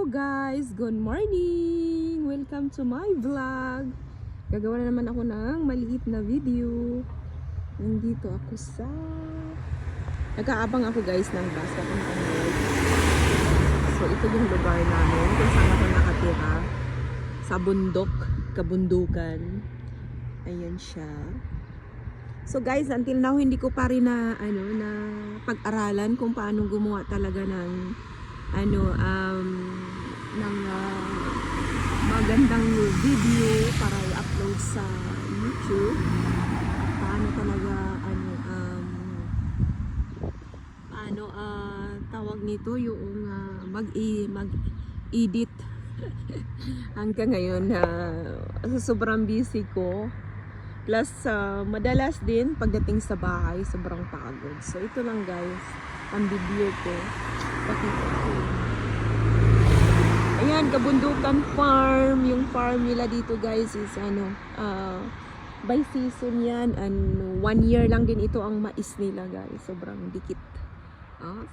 guys! Good morning! Welcome to my vlog! Gagawa na naman ako ng maliit na video. Nandito ako sa... Nag-aabang ako guys ng bus. So ito yung lugar namin kung saan ako nakatira. Sa bundok, kabundukan. Ayan siya. So guys, until now hindi ko pa rin na pag-aralan kung paano gumawa talaga ng magandang video para i-upload sa YouTube. Paano talaga tawag nito yung mag-edit. Hanggang ngayon sobrang busy ko. Plus madalas din pagdating sa bahay sobrang pagod. So ito lang guys, ang video ko. Pakita ko. Ayan, Kabundukan Farm. Yung farm nila dito guys is by season yan. 1 year lang din ito ang mais nila guys. Sobrang dikit.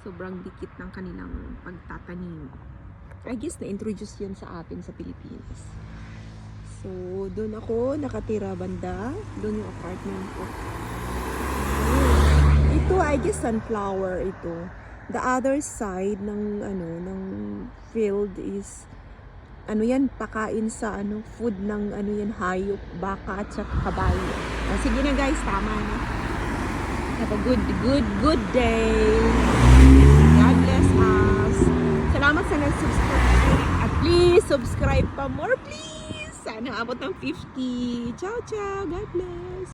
Sobrang dikit ng kanilang pagtatanim. I guess na-introduce yun sa atin sa Pilipinas. So, doon ako nakatira banda. Doon yung apartment ko. Ito, I guess sunflower ito. The other side ng field is yan, pakain sa food ng hayop, baka at saka kabayo. Sige na guys, tama na. Have a good day. God bless us. Salamat sa nag-subscribe. At please subscribe pa more please. Sana abot ng 50. Ciao, ciao. God bless.